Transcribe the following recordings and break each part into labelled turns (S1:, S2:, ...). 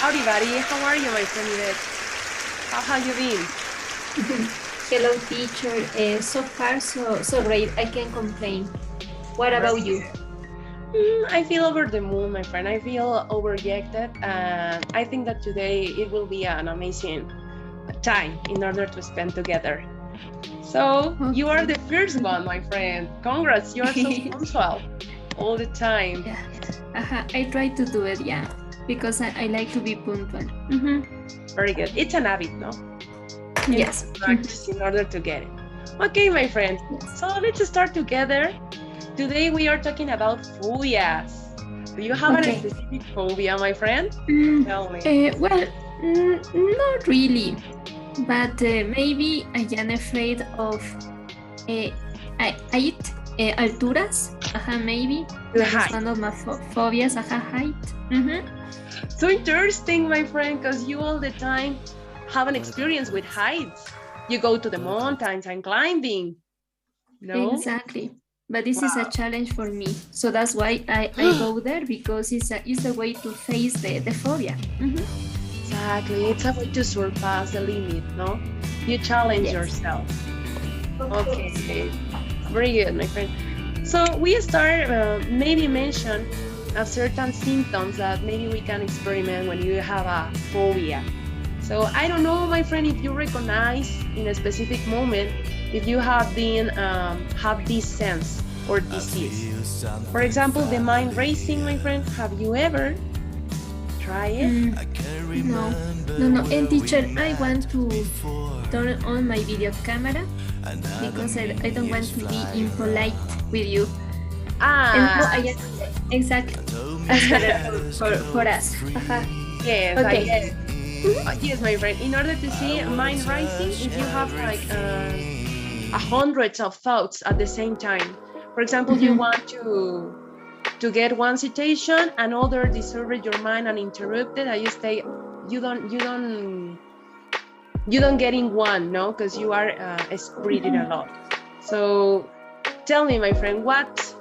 S1: Howdy, buddy. How are you, my friend Yvette? How have you been?
S2: Hello, teacher. So far, so great. I can't complain. What about you?
S1: I feel over the moon, my friend. I feel overreacted, and I think that today it will be an amazing time in order to spend together. So you are the first one, my friend. Congrats, you are so punctual all the time.
S2: Yeah. I try to do it, yeah, because I like to be punctual.
S1: Very good. It's an habit, no?
S2: Yes.
S1: Practice in order to get it. Okay, my friend.
S2: Yes.
S1: So let's start together. Today we are talking about phobias. Do you have a specific phobia, my friend? Tell me.
S2: Well, not really, but maybe I am afraid of height, alturas. Maybe that's one of my phobias. Height.
S1: So interesting, my friend, because you all the time have an experience with heights. You go to the mountains and climbing. No?
S2: Exactly. But this is a challenge for me. So that's why I go there, because it's the way to face the phobia.
S1: Exactly. It's a way to surpass the limit, no? You challenge yourself. Okay. Very good, my friend. So we start maybe mention a certain symptoms that maybe we can experiment when you have a phobia. So I don't know, my friend, if you recognize in a specific moment if you have been have this sense or disease. For example, the mind racing, my friend. Have you ever tried it?
S2: No. And teacher, I want to turn on my video camera because I don't want to be impolite with you. Exactly. For us.
S1: Yes,
S2: okay.
S1: Yes, my friend. In order to see mind rising, if you have like hundreds of thoughts at the same time. For example, you want to get one citation, another disturbed your mind and interrupted, and you stay. You don't getting one, no, because you are spreading a lot. So, tell me, my friend, what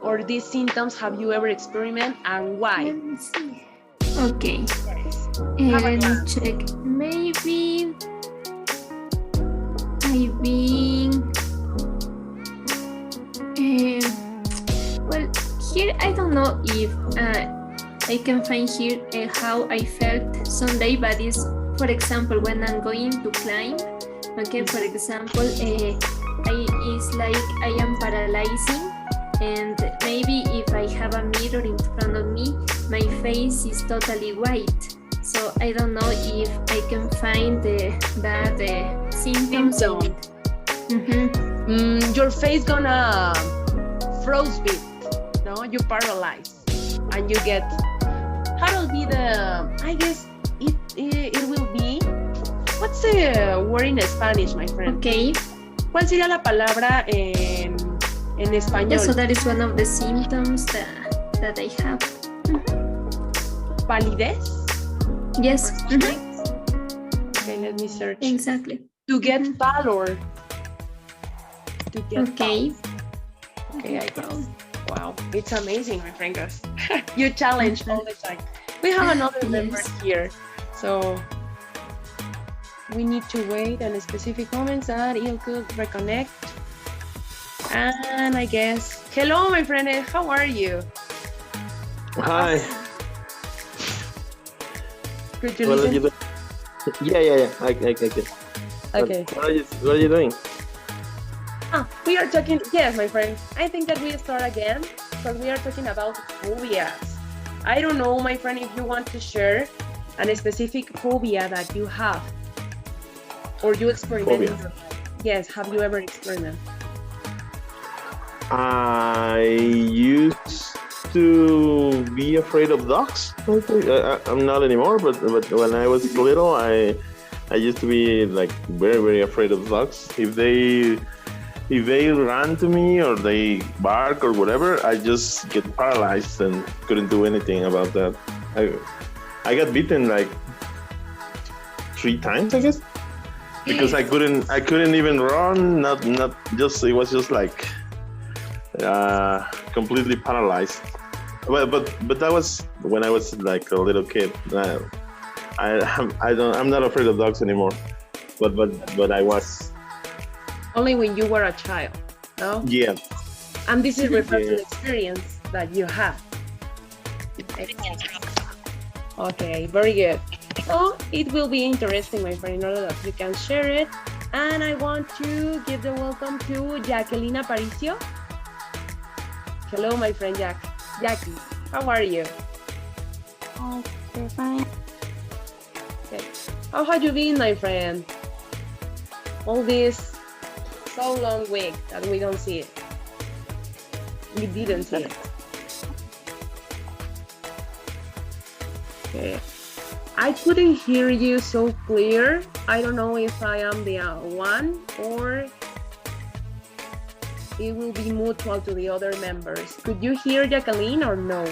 S1: or these symptoms have you ever experienced and why?
S2: Let me see. Okay. Let me check. Maybe I've been. Well, here I don't know if I can find here how I felt someday, but it's, for example, when I'm going to climb. Okay, for example, it's like I am paralyzing, and maybe if I have a mirror in front of me, my face is totally white. So I don't know if I can find that symptoms.
S1: Your face gonna frostbite, no? You paralyze, and you get. How will be the? I guess it will be. What's the word in Spanish, my friend?
S2: Okay.
S1: ¿Cuál sería la palabra en español?
S2: Yeah, so that is one of the symptoms that I have.
S1: Palidez?
S2: Yes.
S1: Okay, let me search.
S2: Exactly.
S1: To get pallor. To get
S2: okay.
S1: Pallor. Okay, I guess. Wow, it's amazing, my friend. You challenge all the time. We have another member here, so we need to wait in a specific moment that you could reconnect. And I guess, hello, my friend. How are you?
S3: Hi.
S1: Could you listen?
S3: Yeah. I can.
S1: Okay.
S3: What are you doing?
S1: We are talking. Yes, my friend. I think that we start again because we are talking about phobias. I don't know, my friend, if you want to share a specific phobia that you have or you experimented. Yes, have you ever experimented?
S3: I used to be afraid of dogs. I'm not anymore, but when I was little, I used to be like very, very afraid of dogs. If they run to me or they bark or whatever, I just get paralyzed and couldn't do anything about that. I got bitten like 3 times, I guess, because I couldn't even run. It was just like completely paralyzed. But that was when I was like a little kid. I'm not afraid of dogs anymore. But I was.
S1: Only when you were a child, no?
S3: Yeah.
S1: And this is referred to
S3: Yeah.
S1: the experience that you have. Okay, very good. So it will be interesting, my friend, in order that you can share it. And I want to give the welcome to Jacqueline Aparicio. Hello, my friend Jackie, how are you?
S4: Okay, fine.
S1: Okay. How have you been, my friend? All this so long week that we don't see it. We didn't see it. Okay. I couldn't hear you so clear. I don't know if I am the one or it will be mutual to the other members. Could you hear Jacqueline or no?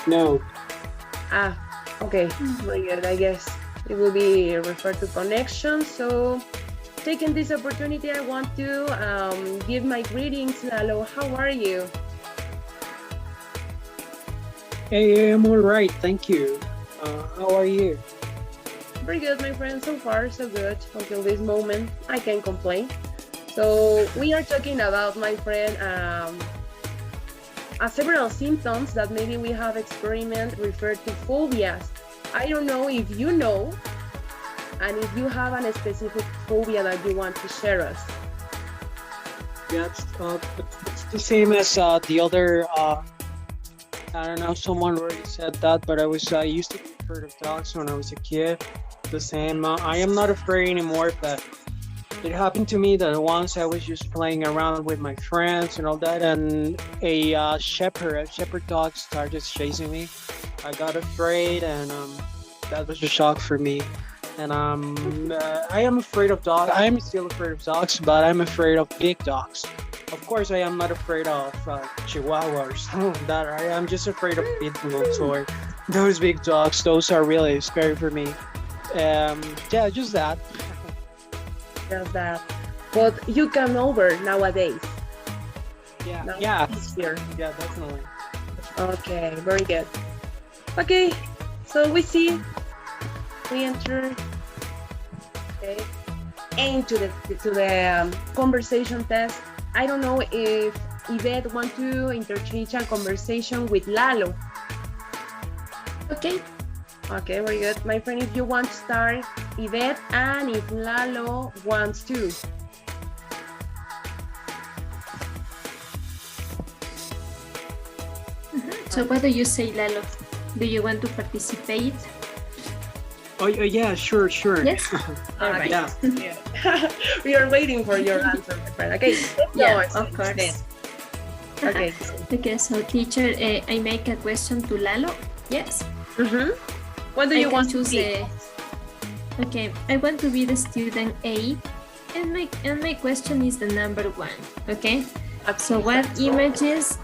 S5: No.
S1: Ah, okay, very good. I guess it will be referred to connection. So taking this opportunity, I want to give my greetings. Lalo, how are you?
S5: Hey, I'm all right. Thank you. How are you?
S1: Very good, my friend. So far, so good. Until this moment, I can't complain. So we are talking about, my friend, several symptoms that maybe we have experienced referred to phobias. I don't know if you know, and if you have a specific phobia that you want to share us.
S5: Yeah, it's the same as the other. I don't know. Someone already said that, but I used to be afraid of dogs when I was a kid. The same. I am not afraid anymore, but it happened to me that once I was just playing around with my friends and all that, and a shepherd dog started chasing me. I got afraid, and that was a shock for me. And I am afraid of dogs. I am still afraid of dogs, but I'm afraid of big dogs. Of course, I am not afraid of chihuahuas. That I am just afraid of pit bulls or those big dogs. Those are really scary for me. Yeah, just that.
S1: Just that. But you come over nowadays.
S5: Yeah,
S1: Now
S5: yeah,
S1: it's easier.
S5: yeah, definitely.
S1: Okay, very good. Okay, so we enter into the conversation test. I don't know if Yvette want to interchange a conversation with Lalo.
S2: Okay.
S1: Okay, very good. My friend, if you want to start, Yvette, and if Lalo wants to.
S2: So what do you say, Lalo? Do you want to participate?
S5: Oh, yeah, sure.
S2: Yes. All right.
S5: Yeah.
S1: We are waiting for your answer, my friend. Okay.
S2: Yeah,
S1: No,
S2: of course.
S1: Okay.
S2: Okay, so teacher, I make a question to Lalo. Yes.
S1: Mm-hmm. What do you want to
S2: choose
S1: be?
S2: Okay, I want to be the student A, and my question is the number 1. Okay. So what images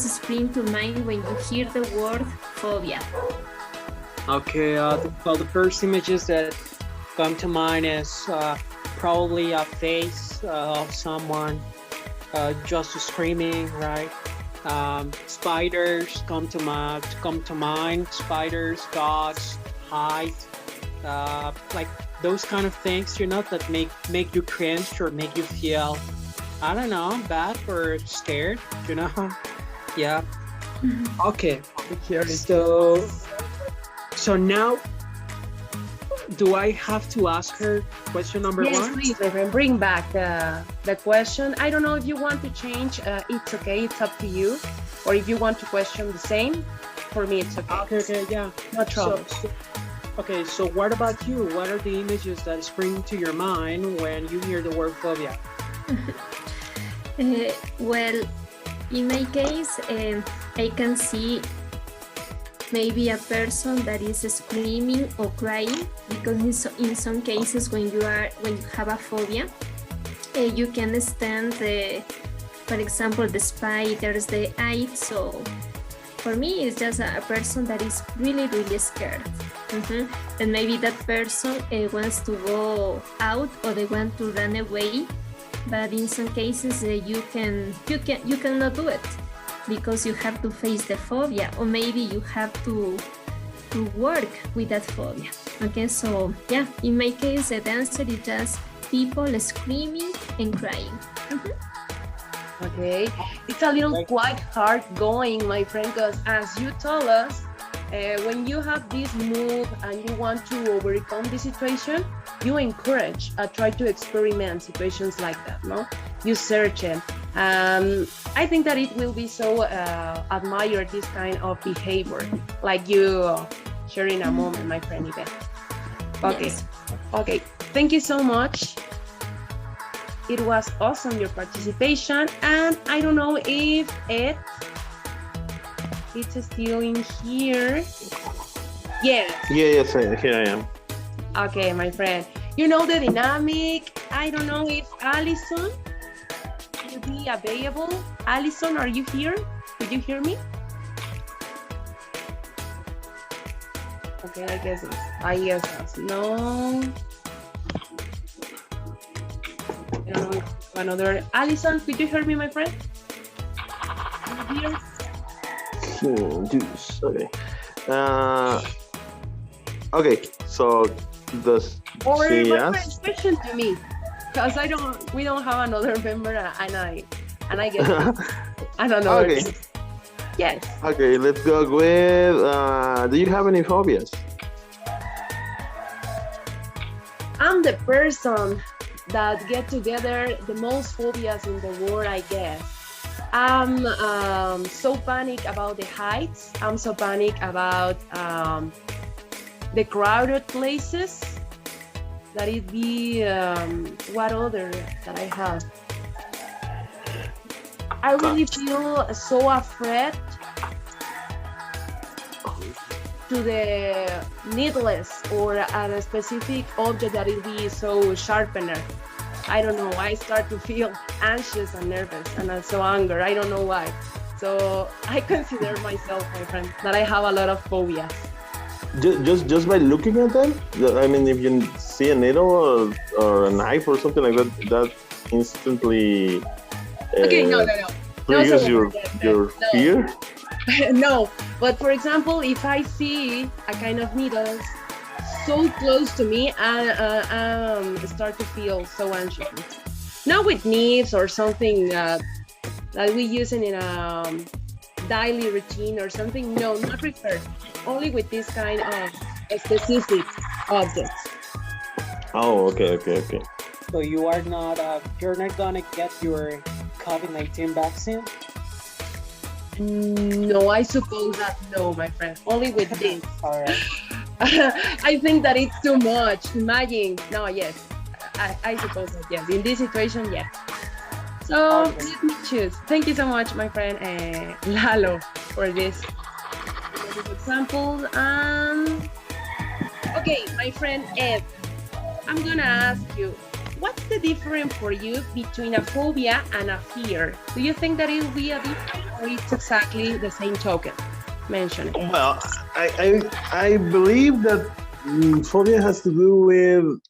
S2: spring to mind when you hear the word phobia?
S5: Okay, well, the first images that come to mind is probably a face of someone just screaming, right? Spiders come to mind. Spiders, dogs, height, like those kind of things, that make you cringe or make you feel, I don't know, bad or scared, Yeah. Okay. So now, do I have to ask her question number 1?
S1: Yes, please, my friend, bring back the question. I don't know if you want to change. It's okay. It's up to you. Or if you want to question the same, for me, it's okay.
S5: Okay, yeah.
S1: No trouble.
S5: Okay, so what about you? What are the images that spring to your mind when you hear the word phobia?
S2: Well, in my case, I can see maybe a person that is screaming or crying, because in some cases when you have a phobia, you can stand for example, the spiders, the height. So for me, it's just a person that is really, really scared. And maybe that person wants to go out, or they want to run away, but in some cases you cannot do it, because you have to face the phobia, or maybe you have to to work with that phobia. Okay, so yeah, in my case, the answer is just people screaming and crying.
S1: Okay, it's a little quite hard going, my friend, because as you told us, when you have this mood and you want to overcome the situation, you encourage, try to experiment situations like that, no? You search it. I think that it will be so admire this kind of behavior, like you sharing a moment, my friend Yvette. Okay,
S2: Yes.
S1: okay, thank you so much. It was awesome, your participation, and I don't know if it's still in here. Yes.
S3: Yes, here I am.
S1: Okay, my friend. You know the dynamic. I don't know if Allison will be available. Allison, are you here? Could you hear me? Okay, I guess it's no. I don't know if another Allison, could you hear me, my friend? Are you here?
S3: Juice. Okay. Okay. So does
S1: Or
S3: she
S1: my
S3: ask?
S1: friend's question to me, because we don't have another member, and I guess I don't know.
S3: Okay.
S1: Yes.
S3: Okay. Let's go with. Do you have any phobias?
S1: I'm the person that get together the most phobias in the world, I guess. I'm so panic about the heights. I'm so panic about the crowded places. That it be what other that I have. I really feel so afraid to the needless or a specific object that it be so sharpener. I don't know. I start to feel anxious and nervous and also anger. I don't know why. So I consider myself, my friend, that I have a lot of phobias.
S3: Just by looking at them. I mean, if you see a needle or a knife or something like that, that instantly
S1: Okay, no.
S3: triggers
S1: so-
S3: your
S1: no.
S3: fear.
S1: No, but for example, if I see a kind of needles so close to me, I start to feel so anxious. Not with needs or something that we use in a daily routine or something. No, not refer. Only with this kind of specific objects.
S3: Oh, okay.
S5: So you're not gonna get your COVID-19 vaccine?
S1: No, I suppose that no, my friend. Only with this.
S5: All right.
S1: I think that it's too much. Imagine. No, yes. I suppose that yes. In this situation, yes. So
S5: Okay.
S1: let me choose. Thank you so much, my friend Lalo, for this example. Okay, my friend Ed, I'm gonna ask you, what's the difference for you between a phobia and a fear? Do you think that it will be a difference, or it's exactly the same token? Mention it.
S3: Well, I believe that phobia has to do with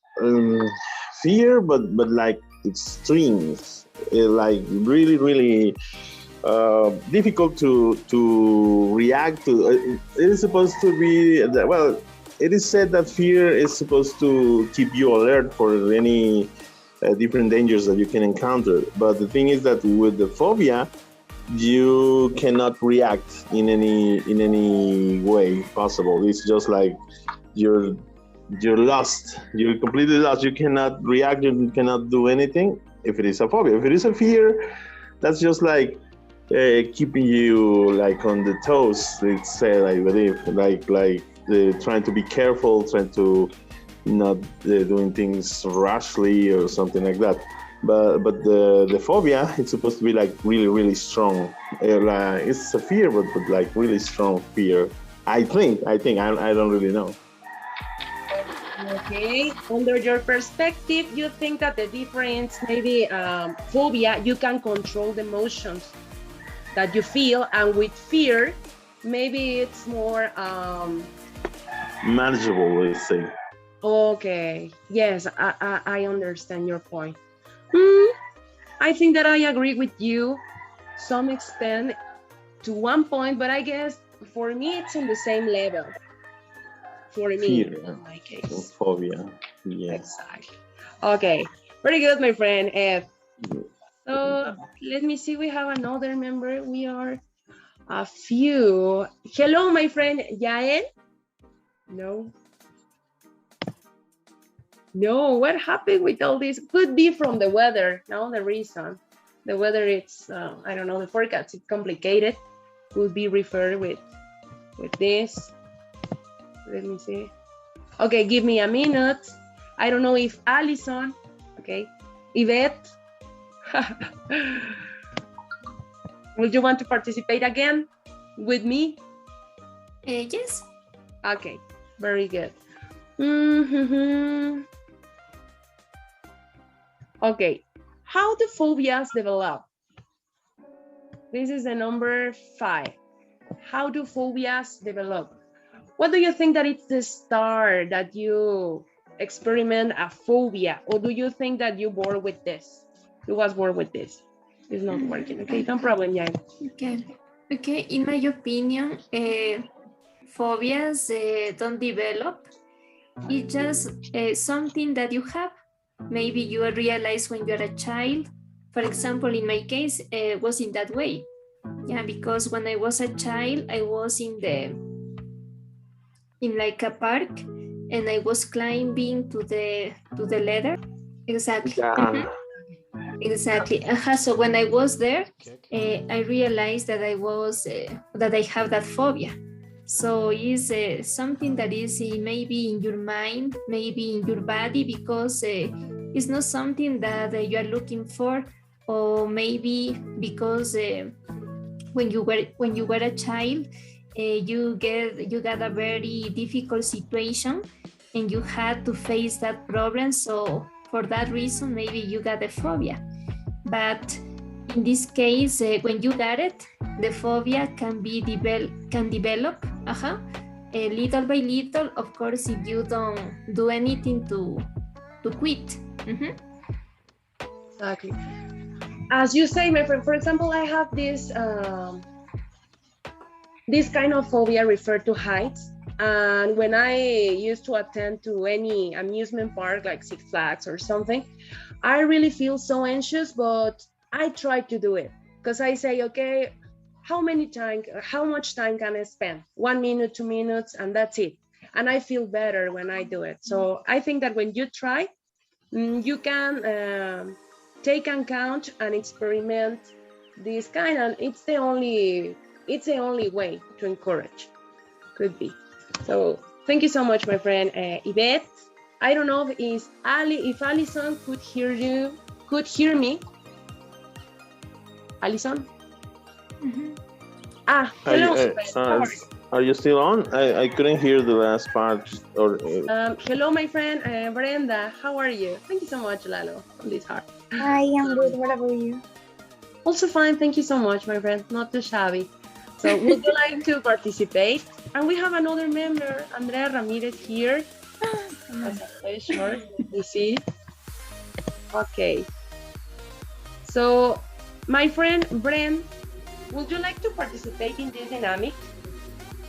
S3: fear, but like extremes, like really difficult to react to. It is supposed to be well. It is said that fear is supposed to keep you alert for any different dangers that you can encounter. But the thing is that with the phobia, you cannot react in any way possible. It's just like you're lost. You're completely lost. You cannot react. You cannot do anything. If it is a phobia, if it is a fear, that's just like keeping you like on the toes. It's said, I believe, like trying to be careful, trying to not doing things rashly or something like that. But the phobia, it's supposed to be like really strong. It's a fear, but like really strong fear. I think. I don't really know.
S1: Okay, under your perspective, you think that the difference, maybe phobia, you can control the emotions that you feel, and with fear, maybe it's more.
S3: Manageable, let's say.
S1: Okay, yes, I understand your point. I think that I agree with you some extent to one point, but I guess for me it's on the same level. for me,
S3: Fear.
S1: in my case.
S3: Phobia. Yes.
S1: Exactly. Okay, very good, my friend. So let me see, we have another member. We are a few. Hello, my friend Yael. No. No, what happened with all this? Could be from the weather, no, the reason. The weather, it's, I don't know, the forecast is complicated. Could be referred with this. Let me see. Okay, give me a minute. I don't know if Allison, okay, Yvette, would you want to participate again with me?
S2: Yes.
S1: Okay, very good. Mm-hmm. Okay, how do phobias develop? This is the number 5. How do phobias develop? What do you think that it's the start that you experiment a phobia, or do you think that you born with this? You was born with this. It's not working. Okay, no problem, yeah.
S2: Okay. Okay. In my opinion, phobias don't develop. It's just something that you have. Maybe you realize when you're a child. For example, in my case, was in that way. Yeah, because when I was a child, I was in like a park, and I was climbing to the ladder. Exactly.
S3: Yeah.
S2: Exactly. So when I was there, I realized that that I have that phobia. So it's something that is maybe in your mind, maybe in your body, because it's not something that you are looking for, or maybe because when you were a child, you got a very difficult situation, and you had to face that problem. So for that reason, maybe you got a phobia. But in this case, when you got it, the phobia can develop little by little. Of course, if you don't do anything to quit.
S1: Exactly. As you say, my friend, for example, I have this kind of phobia referred to heights. And when I used to attend to any amusement park like Six Flags or something, I really feel so anxious, but I try to do it because I say, okay, how much time can I spend? 1 minute, 2 minutes, and that's it. And I feel better when I do it. So I think that when you try, you can take account and experiment this kind, and it's the only way to encourage. Could be. So thank you so much, my friend Yvette. I don't know if Alison could hear me. Alison? Hello.
S3: Are you still on? I couldn't hear the last part.
S1: Hello, my friend Brenda. How are you? Thank you so much, Lalo, on this heart.
S4: Hi, I'm good. What about you?
S1: Also fine. Thank you so much, my friend. Not too shabby. So would you like to participate? And we have another member, Andrea Ramirez, here. That's a pleasure. You see? Okay. So, my friend Bren, would you like to participate in this dynamic?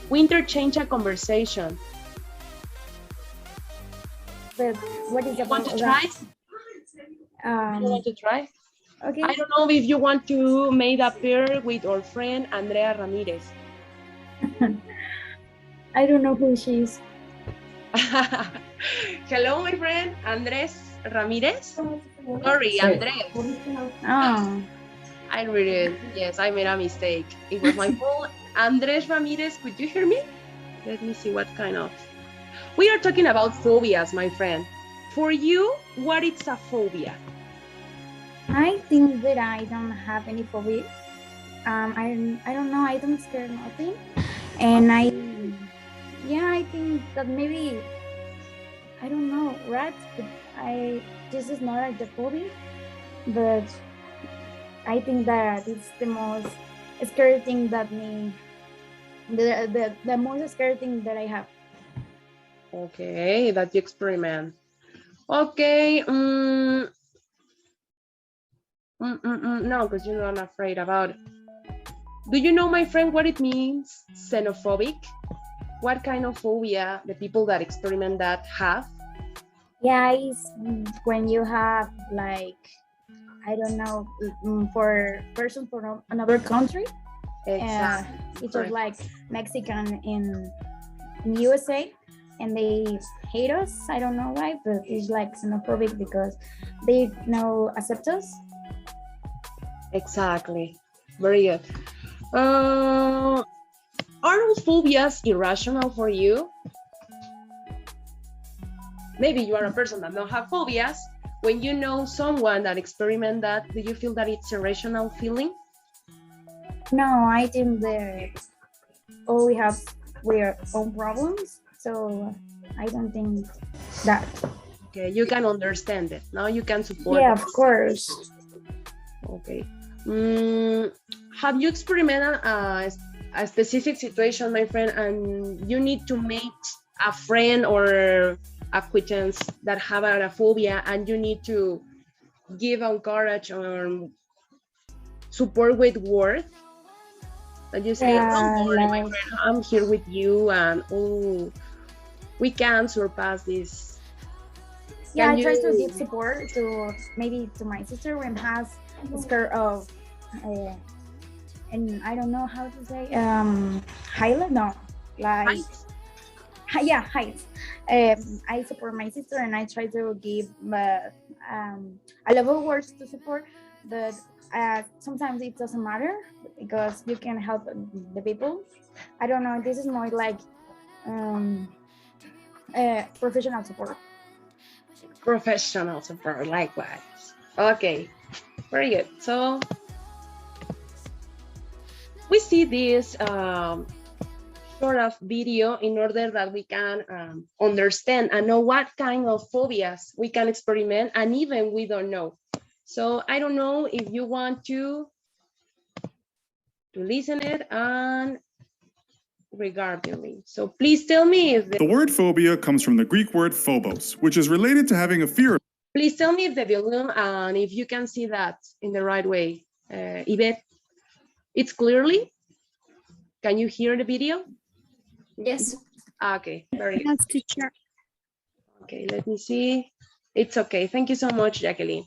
S1: We interchange a conversation.
S4: But what is the
S1: Want to try? You want to try?
S4: Okay.
S1: I don't know if you want to make a pair with our friend Andrea Ramirez.
S4: I don't know who she is.
S1: Hello, my friend Andres Ramirez. Sorry, Andres.
S4: Oh.
S1: I read it. Yes, I made a mistake. It was my fault. Andres Ramirez, could you hear me? Let me see what kind of. We are talking about phobias, my friend. For you, what is a phobia?
S4: I think that I don't have any phobia. I don't know. I don't scare nothing, and I think that maybe I don't know rats, but this is not like the phobia, but I think that it's the most scary thing that the most scary thing that I have.
S1: Okay, that you experiment. Okay. No, because you're not afraid about it. Do you know, my friend, what it means, xenophobic? what kind of phobia the people that experiment that have?
S4: Yeah, it's when you have like, I don't know, for person from another country.
S1: Exactly.
S4: It's just like Mexican in USA, and they hate us. I don't know why, but it's like xenophobic because they no accept us.
S1: Exactly. Very good. Are all phobias irrational for you? Maybe you are a person that don't have phobias. When you know someone that experiment that, do you feel that it's irrational feeling?
S4: No, I think that all we have our own problems, so I don't think that.
S1: Okay, you can understand it. Now you can support.
S4: Yeah,
S1: it.
S4: of course.
S1: Okay. Have you experimented a specific situation, my friend, and you need to meet a friend or acquaintance that have a phobia, and you need to give encourage or support with words? And you say, don't worry, my friend, I'm here with you, and oh, we can surpass this.
S4: Yeah, I try to give support to maybe to my sister when has scared of, and I don't know how to say, highlight, no, like
S1: Heights.
S4: Yeah, heights. I support my sister and I try to give a lot of words to support, but sometimes it doesn't matter because you can help the people. I don't know. This is more like professional support.
S1: Professional support, likewise. Okay, very good. So we see this sort of video in order that we can understand and know what kind of phobias we can experiment, and even we don't know. So I don't know if you want to listen it and regarding me. So please tell me if
S6: The word phobia comes from the Greek word phobos, which is related to having a fear.
S1: Please tell me if the volume and if you can see that in the right way. Yvette, it's clearly? Can you hear the video?
S2: Yes.
S1: Okay, very good.
S2: Yes, teacher.
S1: Okay, let me see. It's okay. Thank you so much, Jacqueline.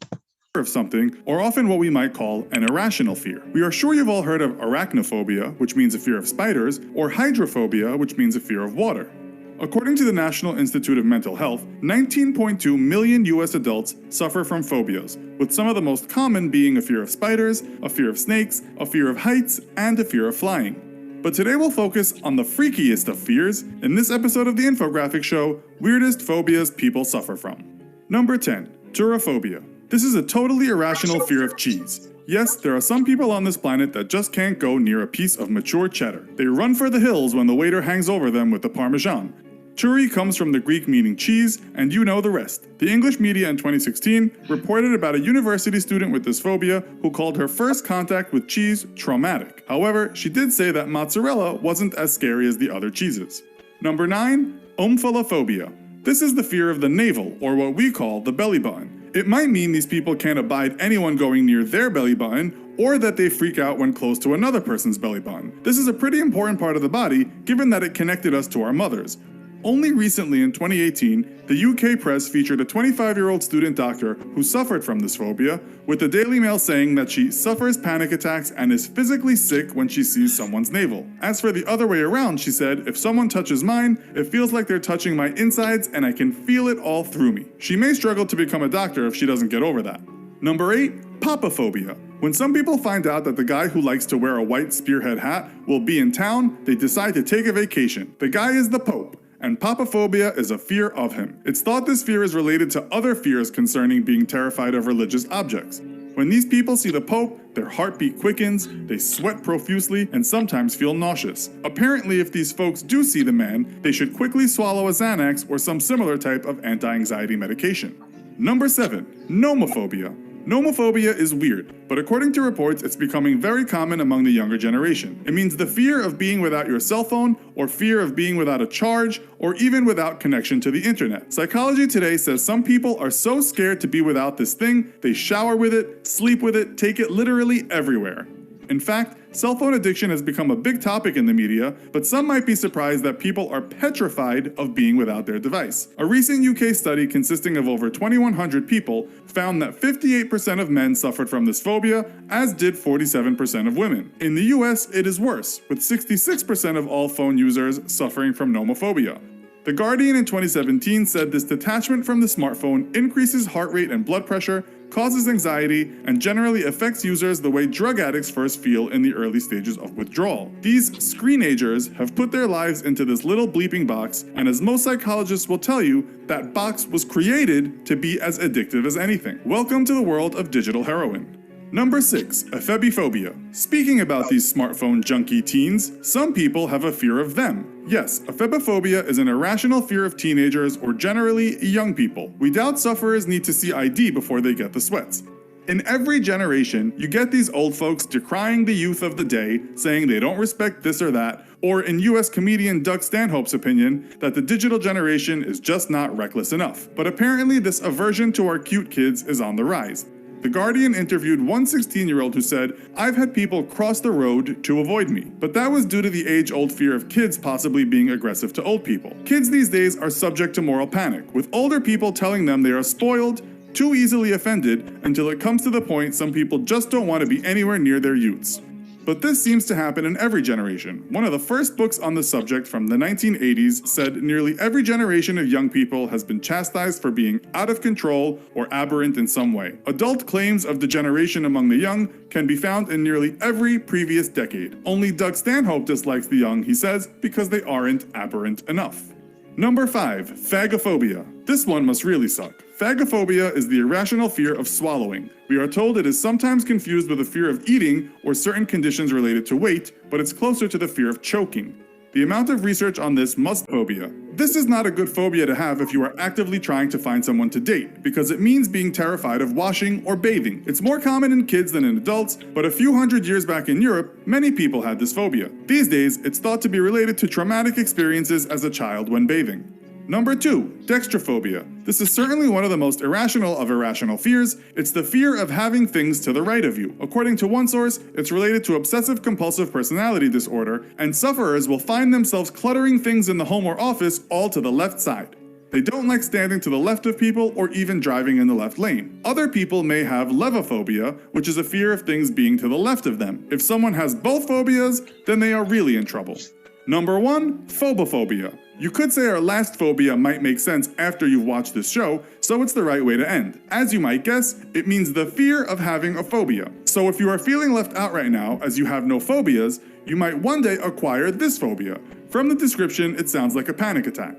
S6: Of something, or often what we might call an irrational fear. We are sure you've all heard of arachnophobia, which means a fear of spiders, or hydrophobia, which means a fear of water. According to the National Institute of Mental Health, 19.2 million US adults suffer from phobias, with some of the most common being a fear of spiders, a fear of snakes, a fear of heights, and a fear of flying. But today we'll focus on the freakiest of fears in this episode of the infographic show, Weirdest Phobias People Suffer From. Number 10, turophobia. This is a totally irrational fear of cheese. Yes, there are some people on this planet that just can't go near a piece of mature cheddar. They run for the hills when the waiter hangs over them with the Parmesan. Turi comes from the Greek meaning cheese, and you know the rest. The English media in 2016 reported about a university student with this phobia who called her first contact with cheese traumatic. However, she did say that mozzarella wasn't as scary as the other cheeses. Number 9, omphalophobia. This is the fear of the navel, or what we call the belly button. It might mean these people can't abide anyone going near their belly button, or that they freak out when close to another person's belly button. This is a pretty important part of the body, given that it connected us to our mothers. Only recently in 2018, the UK press featured a 25-year-old student doctor who suffered from this phobia, with the Daily Mail saying that she suffers panic attacks and is physically sick when she sees someone's navel. As for the other way around, she said, if someone touches mine, it feels like they're touching my insides and I can feel it all through me. She may struggle to become a doctor if she doesn't get over that. Number 8, papaphobia. When some people find out that the guy who likes to wear a white spearhead hat will be in town, they decide to take a vacation. The guy is the Pope, and papaphobia is a fear of him. It's thought this fear is related to other fears concerning being terrified of religious objects. When these people see the Pope, their heartbeat quickens, they sweat profusely, and sometimes feel nauseous. Apparently, if these folks do see the man, they should quickly swallow a Xanax or some similar type of anti-anxiety medication. Number 7, nomophobia. Nomophobia is weird, but according to reports, it's becoming very common among the younger generation. It means the fear of being without your cell phone, or fear of being without a charge, or even without connection to the internet. Psychology Today says some people are so scared to be without this thing, they shower with it, sleep with it, take it literally everywhere. In fact, Cell phone addiction has become a big topic in the media, but some might be surprised that people are petrified of being without their device. A recent UK study consisting of over 2,100 people found that 58% of men suffered from this phobia, as did 47% of women. In the US, it is worse, with 66% of all phone users suffering from nomophobia. The Guardian in 2017 said this detachment from the smartphone increases heart rate and blood pressure, causes anxiety, and generally affects users the way drug addicts first feel in the early stages of withdrawal. These screenagers have put their lives into this little bleeping box, and as most psychologists will tell you, that box was created to be as addictive as anything. Welcome to the world of digital heroin. Number 6. Ephebiphobia. Speaking about these smartphone junkie teens, some people have a fear of them. Yes, ephebiphobia is an irrational fear of teenagers or generally young people. We doubt sufferers need to see ID before they get the sweats. In every generation, you get these old folks decrying the youth of the day, saying they don't respect this or that, or in US comedian Doug Stanhope's opinion, that the digital generation is just not reckless enough. But apparently this aversion to our cute kids is on the rise. The Guardian interviewed one 16-year-old who said, "I've had people cross the road to avoid me." But that was due to the age-old fear of kids possibly being aggressive to old people. Kids these days are subject to moral panic, with older people telling them they are spoiled, too easily offended, until it comes to the point some people just don't want to be anywhere near their youths. But this seems to happen in every generation. One of the first books on the subject from the 1980s said nearly every generation of young people has been chastised for being out of control or aberrant in some way. Adult claims of degeneration among the young can be found in nearly every previous decade. Only Doug Stanhope dislikes the young, he says, because they aren't aberrant enough. Number 5. Phagophobia. This one must really suck. Phagophobia is the irrational fear of swallowing. We are told it is sometimes confused with a fear of eating or certain conditions related to weight, but it's closer to the fear of choking. The amount of research on this must phobia. This is not a good phobia to have if you are actively trying to find someone to date, because it means being terrified of washing or bathing. It's more common in kids than in adults, but a few hundred years back in Europe, many people had this phobia. These days, it's thought to be related to traumatic experiences as a child when bathing. Number 2. Dextrophobia. This is certainly one of the most irrational of irrational fears. It's the fear of having things to the right of you. According to one source, it's related to obsessive-compulsive personality disorder, and sufferers will find themselves cluttering things in the home or office all to the left side. They don't like standing to the left of people or even driving in the left lane. Other people may have levophobia, which is a fear of things being to the left of them. If someone has both phobias, then they are really in trouble. Number 1. Phobophobia. You could say our last phobia might make sense after you've watched this show, so it's the right way to end. As you might guess, it means the fear of having a phobia. So if you are feeling left out right now as you have no phobias, you might one day acquire this phobia. From the description, it sounds like a panic attack.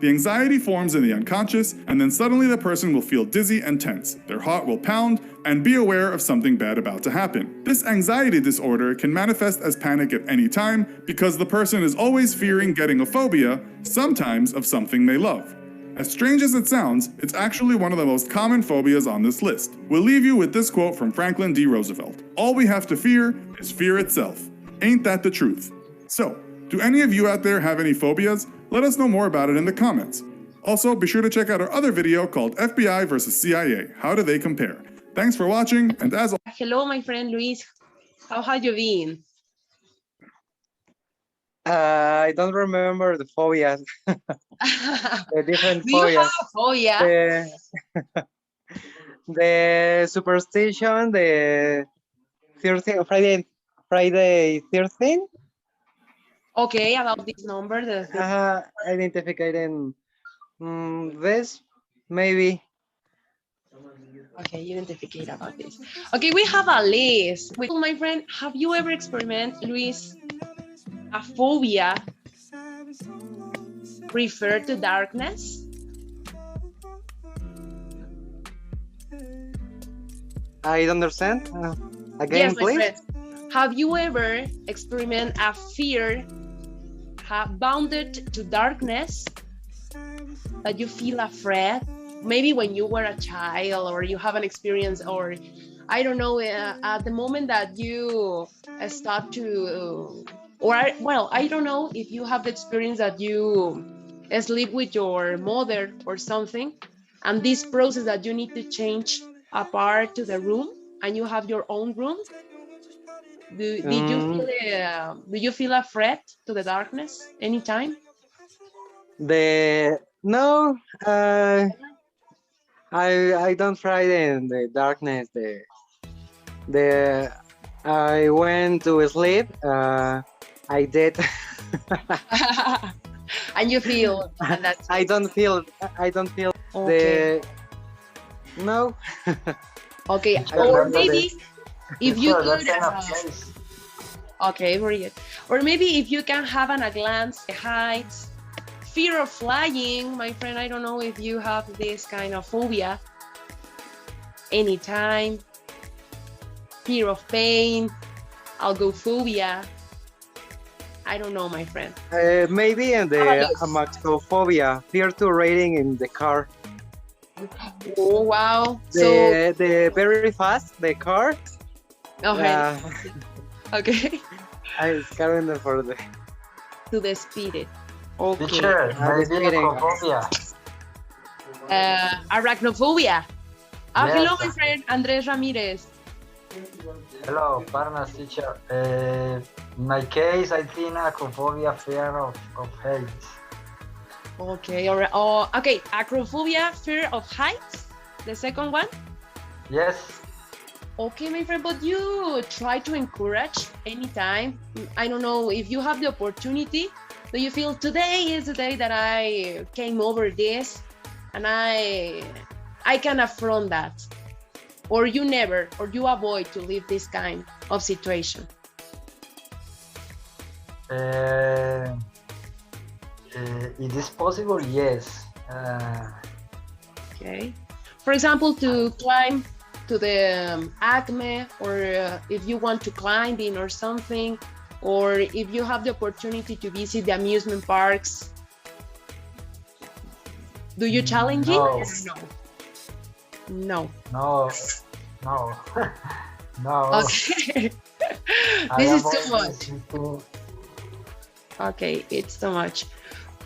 S6: The anxiety forms in the unconscious, and then suddenly the person will feel dizzy and tense. Their heart will pound, and be aware of something bad about to happen. This anxiety disorder can manifest as panic at any time because the person is always fearing getting a phobia, sometimes of something they love. As strange as it sounds, it's actually one of the most common phobias on this list. We'll leave you with this quote from Franklin D. Roosevelt. "All we have to fear is fear itself. Ain't that the truth?" So, do any of you out there have any phobias? Let us know more about it in the comments. Also, be sure to check out our other video called FBI versus CIA. How do they compare? Thanks for watching, and as always,
S1: Hello, my friend Luis. How have you been?
S5: I don't remember the phobias, the different
S1: Do you have
S5: phobias.
S1: a phobia?
S5: The superstition, the 13, Friday 13,
S1: Okay, about this number,
S5: identifying this, maybe.
S1: okay, you identificate about this. Okay, we have a list. My friend, have you ever experienced, Luis, a phobia refer to darkness?
S5: I don't understand. Again,
S1: Yes, my
S5: please.
S1: friend. Have you ever experienced a fear bounded to darkness that you feel afraid? Maybe when you were a child, or you have an experience, or I don't know, at the moment that you start to, well, I don't know if you have the experience that you sleep with your mother or something, and this process that you need to change a part to the room and you have your own room. Did you feel do you feel afraid to the darkness anytime?
S5: The no, I don't frighten the darkness. The I went to sleep. I did.
S1: And you feel, and that's
S5: I don't feel. I don't feel
S1: okay.
S5: the no.
S1: Okay,
S5: I
S1: or
S5: remember
S1: maybe if you
S7: Sure, that
S1: could,
S7: kind of place.
S1: okay, very good. Or maybe if you can have at a glance the heights, fear of flying, my friend. I don't know if you have this kind of phobia. Anytime, fear of pain, algophobia. I don't know, my friend.
S5: Maybe in
S1: How about
S5: the
S1: you?
S5: amaxophobia, fear to rating in the car.
S1: Oh wow! So
S5: The very fast the car.
S1: okay, okay,
S5: I scared them for the
S1: to the spirit. Okay,
S7: Teacher,
S5: this
S7: maybe
S5: meeting.
S7: acrophobia.
S1: arachnophobia. Hello,
S7: Yes.
S1: my friend Andres Ramirez.
S7: Hello, partners, teacher. In my case, I think acrophobia, fear of heights.
S1: Okay, all right. Oh, okay, acrophobia, fear of heights. The second one.
S7: Yes.
S1: Okay, my friend, but you try to encourage anytime. I don't know if you have the opportunity. Do you feel today is the day that I came over this, and I can affront that, or you never, or you avoid to live this kind of situation?
S7: It is possible, yes.
S1: Okay. For example, to climb to the Acme, or if you want to climb in or something, or if you have the opportunity to visit the amusement parks, do you challenge it?
S7: No.
S1: Or no?
S7: No, no, no.
S1: Okay.
S7: I
S1: This is
S7: avoid
S1: too much.
S7: this too.
S1: Okay, it's too much.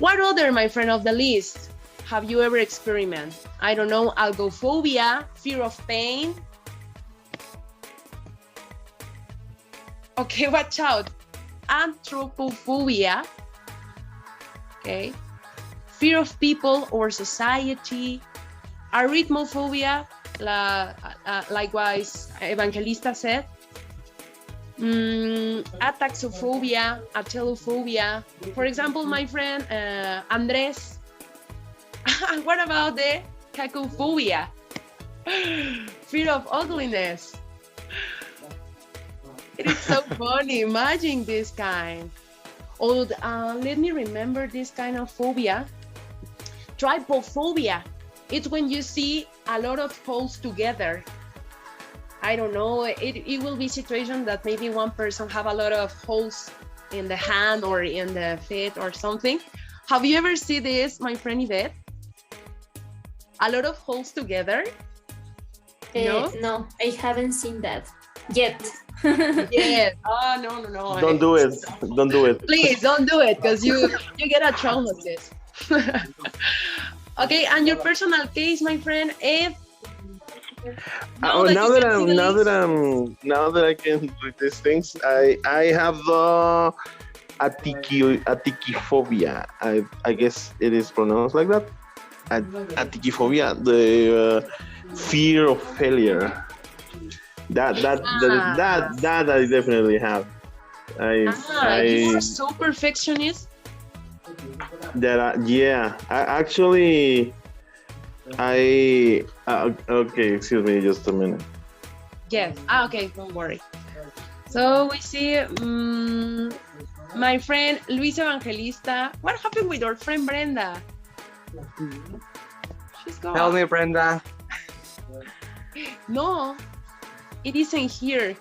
S1: What other, my friend, of the list have you ever experienced? I don't know, algophobia, fear of pain. Okay, watch out. Anthropophobia. Okay. Fear of people or society. Arithmophobia, likewise, Evangelista said. Ataxophobia, atelophobia. For example, my friend Andres. What about the cacophobia? Fear of ugliness. It is so funny. Imagine this kind. Oh, let me remember this kind of phobia. Trypophobia. It's when you see a lot of holes together. I don't know. It will be situation that maybe one person have a lot of holes in the hand or in the feet or something. Have you ever seen this, my friend Yvette? A lot of holes together? No?
S2: No, I haven't seen that yet.
S1: Yes. Oh, no.
S3: Don't do it. Don't do it.
S1: Please don't do it, because you get a traumatist. Okay, and your personal case, my friend, if
S3: Now that I can do these things, I have the atikiphobia. I guess it is pronounced like that. Atikiphobia, the fear of failure. That I definitely have.
S1: you are so perfectionist.
S3: Okay, excuse me just a minute.
S1: Yes. Okay, don't worry. So we see my friend Luis Evangelista. What happened with our friend Brenda? She's gone.
S5: Tell me, Brenda.
S1: No, it isn't here.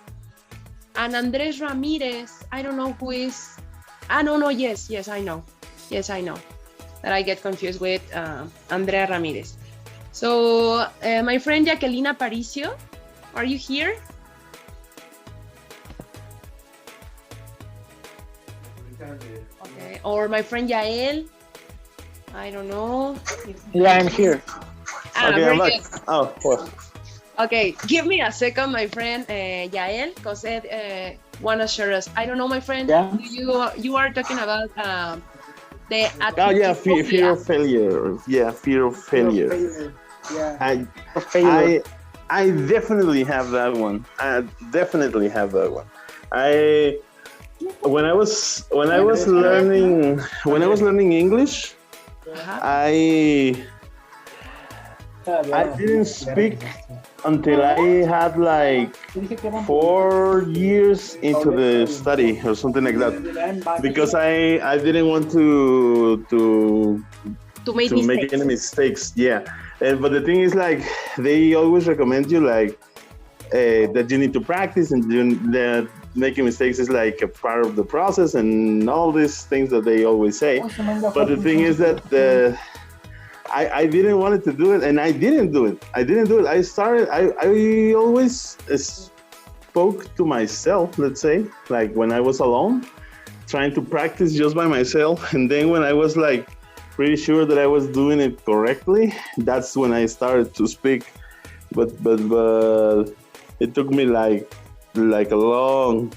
S1: And Andres Ramirez, I don't know who is. No, yes, I know. Yes, I know. That I get confused with Andrea Ramirez. So, my friend Jacqueline Aparicio, are you here? Okay. Or my friend Yael, I don't know.
S5: Yeah, I'm here.
S3: Okay,
S1: very
S3: I'm back.
S1: good.
S3: Oh, well.
S1: Okay, give me a second, my friend Yael, because wanna share us? I don't know, my friend.
S5: Yeah.
S1: You are talking about the
S3: Oh yeah, fear
S1: acrophobia.
S3: of failure. Yeah, fear of failure.
S5: Yeah.
S3: I definitely have that one. I definitely have that one. I when I was learning English,
S1: Uh-huh.
S3: I didn't speak until I had like 4 years into the study or something like that, because I didn't want
S1: To make
S3: to make
S1: mistakes.
S3: any mistakes. Yeah, but the thing is, like, they always recommend you like that you need to practice, and that making mistakes is like a part of the process, and all these things that they always say. But the thing is that I didn't want to do it, and I didn't do it. I always spoke to myself, let's say, like when I was alone, trying to practice just by myself. And then when I was like pretty sure that I was doing it correctly, that's when I started to speak. But it took me like a long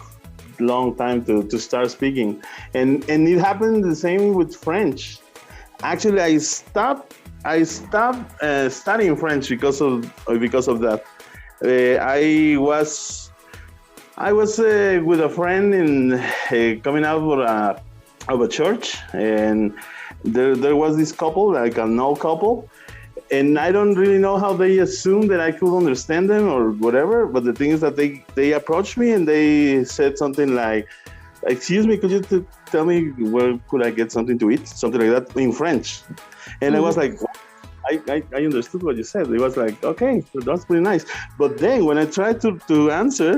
S3: time to start speaking. And it happened the same with French. Actually, I stopped studying French because of that. I was with a friend in coming out of a church, and there was this couple, like an old couple, and I don't really know how they assumed that I could understand them or whatever. But the thing is that they approached me and they said something like, "Excuse me, could you tell me where could I get something to eat?" Something like that in French. And I was like, I understood what you said. It was like, okay, so that's pretty nice. But then when I tried to answer,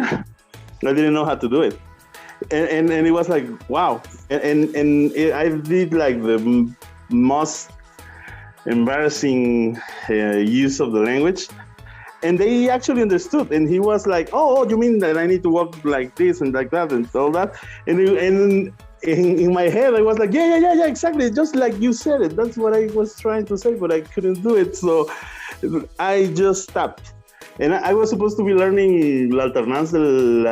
S3: I didn't know how to do it. And it was like, wow. I did like the most embarrassing use of the language. And they actually understood. And he was like, oh, you mean that I need to walk like this and like that and all that? And in my head, I was like, yeah, exactly. Just like you said it. That's what I was trying to say, but I couldn't do it. So I just stopped. And I was supposed to be learning la alternance del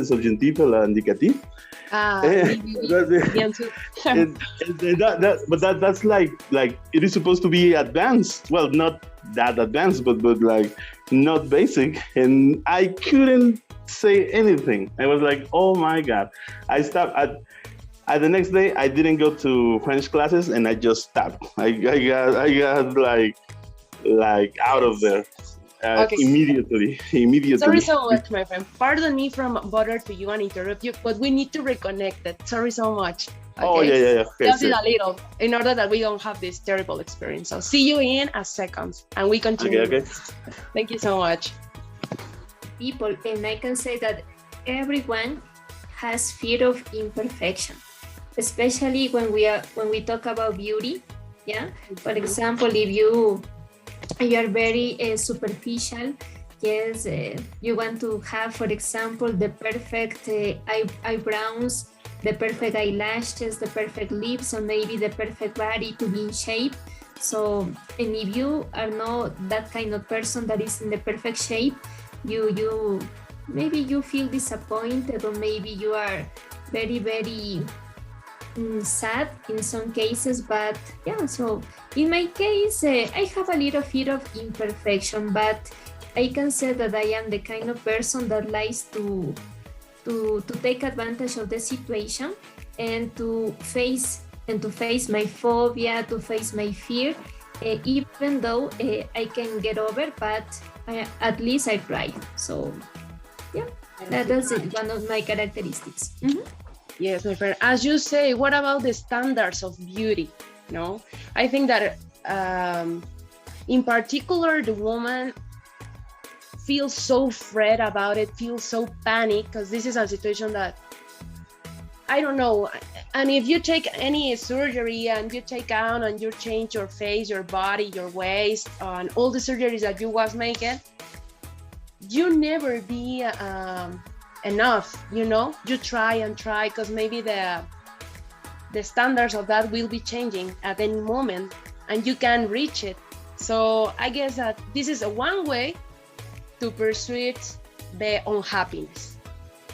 S3: subjuntivo a la indicatif. But that's like it is supposed to be advanced. Well, not that advanced, but like not basic. And I couldn't say anything. I was like, oh my God. I stopped at the next day. I didn't go to French classes, and I just stopped. I got like out of there.
S1: Okay.
S3: Immediately.
S1: Sorry so much, my friend. Pardon me from bother to you and interrupt you, but we need to reconnect it. Sorry so much. Okay?
S3: Oh, yeah. Okay,
S1: just a little, in order that we don't have this terrible experience. So see you in a second, and we continue.
S3: Okay.
S1: Thank you so much.
S2: People, and I can say that everyone has fear of imperfection, especially when we talk about beauty. Yeah. For example, if you are very superficial, yes, you want to have, for example, the perfect eyebrows, the perfect eyelashes, the perfect lips, or maybe the perfect body to be in shape. So, and if you are not that kind of person that is in the perfect shape, you maybe you feel disappointed, or maybe you are very sad in some cases. But yeah, so in my case, I have a little fear of imperfection, but I can say that I am the kind of person that likes to take advantage of the situation and to face my phobia, to face my fear, even though I can get over, but at least I try. So yeah, that's it, one of my characteristics. Mm-hmm.
S1: Yes, my friend. As you say, what about the standards of beauty? No, I think that in particular, the woman feels so afraid about it, feels so panicked, because this is a situation that, I don't know. And if you take any surgery and you take out and you change your face, your body, your waist, and all the surgeries that you was making, you never be enough, you know? You try, because maybe the standards of that will be changing at any moment, and you can reach it. So I guess that this is a one way to pursue the unhappiness.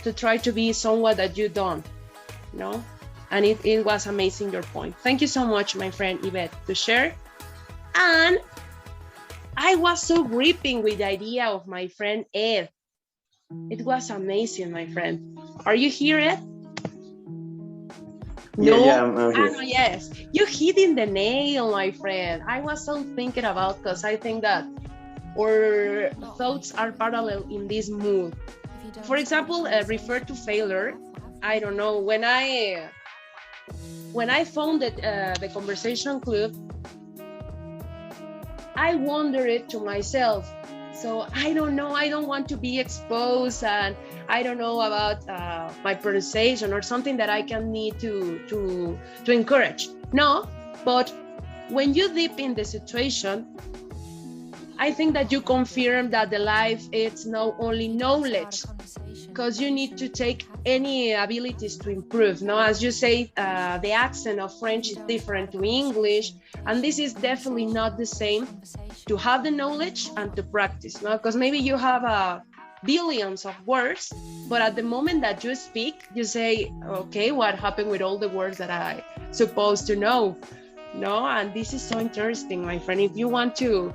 S1: to try to be someone that you don't, And it was amazing, your point. Thank you so much, my friend Yvette, to share. And I was so gripping with the idea of my friend Ed. It was amazing, my friend. Are you here, Ed?
S3: Yeah, I'm here.
S1: No, yes, you hitting the nail, my friend. I was so thinking about, because I think that our thoughts are parallel in this mood. For example, refer to failure. I don't know, when I founded the conversation club, I wondered to myself, so I don't know, I don't want to be exposed, and I don't know about my pronunciation or something that I can need to encourage. No, but when you deep in the situation, I think that you confirm that the life is not only knowledge, because you need to take any abilities to improve. As you say, the accent of French is different to English, and this is definitely not the same to have the knowledge and to practice. Because maybe you have billions of words, but at the moment that you speak, you say, okay, what happened with all the words that I supposed to know? And this is so interesting, my friend. If you want to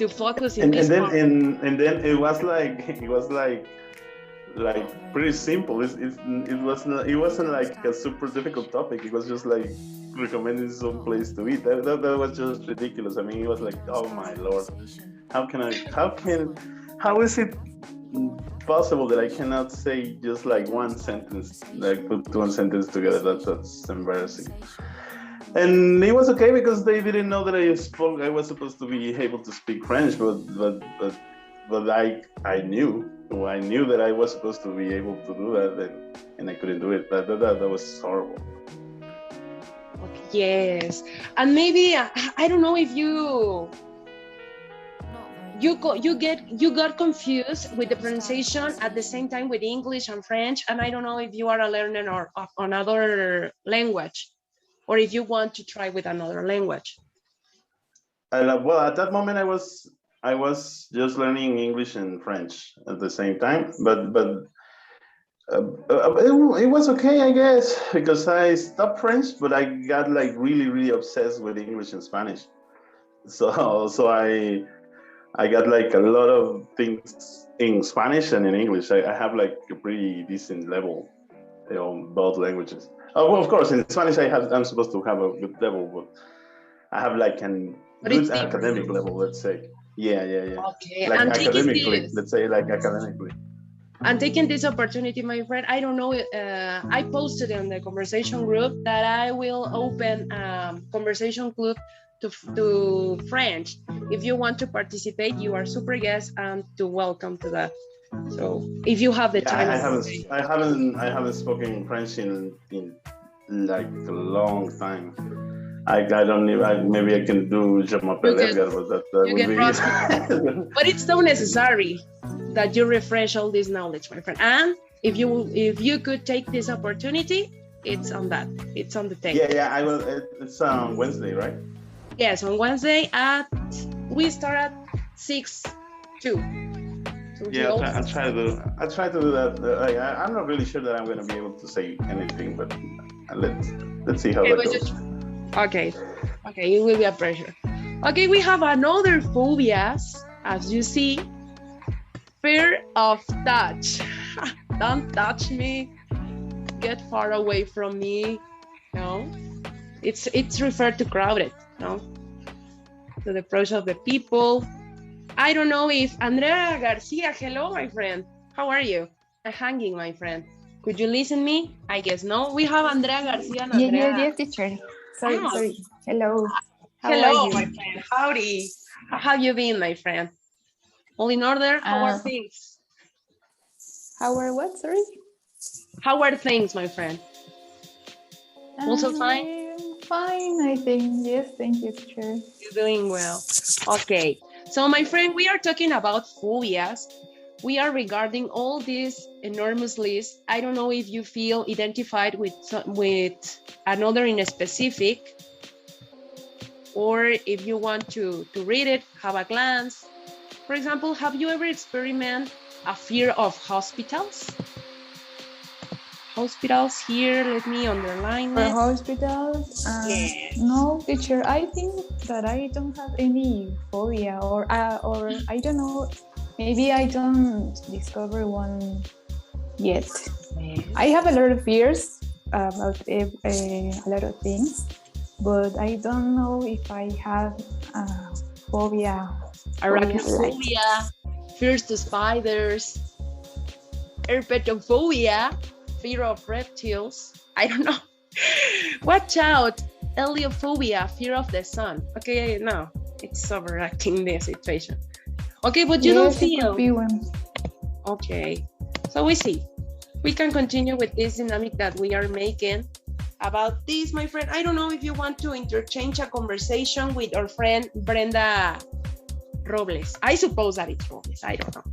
S1: focus in this part.
S3: And then it was like pretty simple. It wasn't like a super difficult topic. It was just like recommending some place to eat. That was just ridiculous. I mean, it was like, oh my lord, how is it possible that I cannot say just like one sentence, like put one sentence together? That's embarrassing. And it was okay because they didn't know that I was supposed to be able to speak French, but I knew that I was supposed to be able to do that, and I couldn't do it. That was horrible.
S1: Okay, yes, and maybe I don't know if you got confused with the pronunciation at the same time with English and French, and I don't know if you are a learner or of another language, or if you want to try with another language.
S3: Well, at that moment, I was just learning English and French at the same time, but it was okay, I guess, because I stopped French, but I got like really, really obsessed with English and Spanish. So I got like a lot of things in Spanish and in English. I have like a pretty decent level, both languages. Well, of course, in Spanish I'm supposed to have a good level, but I have like good academic level, let's say. Yeah.
S1: Okay.
S3: Like academically, let's say like academically.
S1: And taking this opportunity, my friend, I don't know, I posted in the conversation group that I will open conversation club to French. If you want to participate, you are super guest and to welcome to that. So if you have the time.
S3: I haven't spoken French in like a long time. I don't even, maybe I can do Je m'appelle Edgar, but that would be
S1: But it's so necessary that you refresh all this knowledge, my friend. And if you could take this opportunity, it's on the table.
S3: Yeah, I will. It's on Wednesday, right?
S1: Yes, on Wednesday we start at 6:02. So
S3: yeah, I'll try to do that. I'm not really sure that I'm going to be able to say anything, but let's see how that goes.
S1: Okay, it will be a pleasure. Okay, we have another phobias, as you see. Fear of touch. Don't touch me. Get far away from me. No, it's referred to crowded. No, to the approach of the people. I don't know if Andrea Garcia. Hello, my friend. How are you? I'm hanging, my friend. Could you listen me? I guess no. We have Andrea Garcia and Andrea.
S8: Yeah, teacher. Sorry. Hello.
S1: Hello, my friend. Howdy. How have you been, my friend? All in order? How are things?
S8: How are what? Sorry?
S1: How are things, my friend? Also fine?
S8: Fine, I think. Yes, thank you, teacher.
S1: You're doing well. Okay. So, my friend, we are talking about phobias. We are regarding all this enormous list. I don't know if you feel identified with another in a specific, or if you want to read it, have a glance. For example, have you ever experienced a fear of hospitals? hospitals here. Let me underline
S8: For
S1: it.
S8: hospitals?
S1: Yes.
S8: No, teacher. I think that I don't have any phobia, or I don't know. Maybe I don't discover one yet.
S1: Yes.
S8: I have a lot of fears about a lot of things, but I don't know if I have a phobia.
S1: Arachnophobia, fears to spiders, herpetophobia, fear of reptiles. I don't know. Watch out, heliophobia, fear of the sun. Okay, no, it's overacting the situation. Okay, but you don't
S8: Yes, it
S1: feel.
S8: could be one.
S1: Okay, so we see. We can continue with this dynamic that we are making about this, my friend. I don't know if you want to interchange a conversation with our friend Brenda Robles. I suppose that it's Robles. I don't know.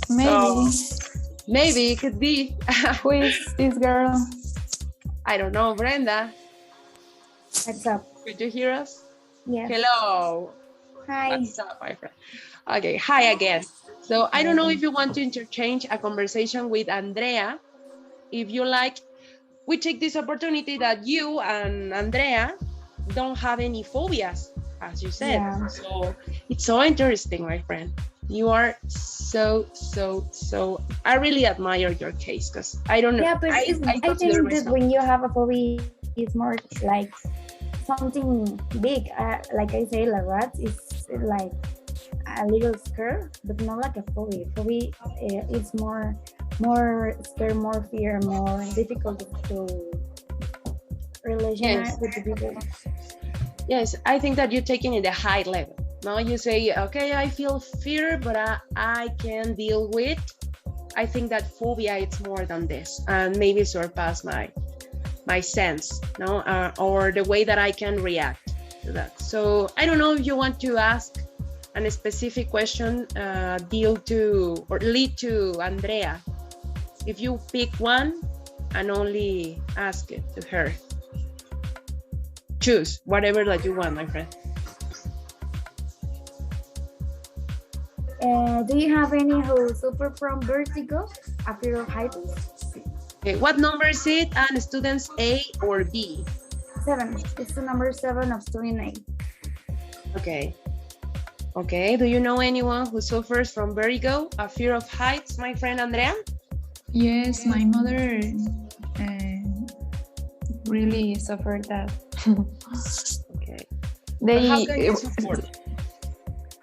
S8: Maybe.
S1: Maybe it could be.
S8: Who is this girl?
S1: I don't know, Brenda.
S4: What's up?
S1: Could you hear us?
S4: Yes.
S1: Hello.
S4: Hi.
S1: What's up, my friend? Okay, hi again. So I don't know if you want to interchange a conversation with Andrea. If you like, we take this opportunity that you and Andrea don't have any phobias, as you said.
S8: Yeah.
S1: So it's so interesting, my friend. You are so, I really admire your case because I don't know.
S4: Yeah, but I
S1: consider
S4: think that
S1: myself-
S4: when you have a phobia, it's more like something big. Like I say, like rats is like a little scare, but not like a phobia. Phobia is more scare, more fear, more difficult to relation
S1: Yes.
S4: with the people.
S1: Yes, I think that you're taking it a high level. Now you say, okay, I feel fear, but I can deal with. I think that phobia is more than this, and maybe surpass my sense, no, or the way that I can react to that. So I don't know if you want to ask a specific question, deal to or lead to Andrea. If you pick one and only ask it to her. Choose whatever that you want, my friend.
S4: Do you have any who suffer from vertigo, a fear of heights?
S1: Okay, what number is it? And students A or B?
S4: 7. It's the number 7 of student A.
S1: Okay. Okay, do you know anyone who suffers from vertigo, a fear of heights, my friend Andrea?
S8: Yes, my mother really suffered that.
S1: Okay.
S8: They
S1: How can you support?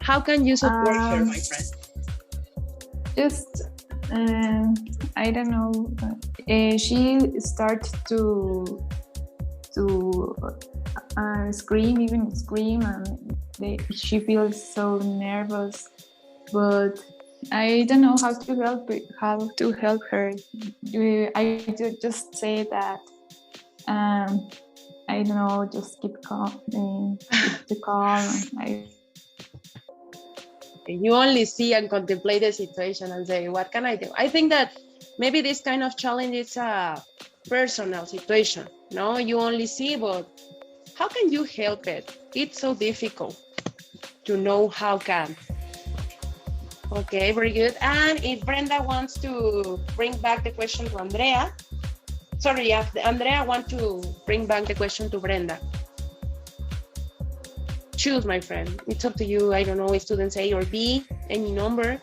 S1: How can you support her, my friend?
S8: just I don't know. She starts to scream, and she feels so nervous. But I don't know how to help her. I just say that I don't know, just keep calm. Keep calm.
S1: You only see and contemplate the situation and say, what can I do? I think that maybe this kind of challenge is a personal situation. No, you only see, but how can you help it? It's so difficult to know how can. Okay, very good. And if Brenda wants to bring back the question to Andrea, sorry, if Andrea wants to bring back the question to Brenda. Choose, my friend. It's up to you. I don't know, students A or B, any number.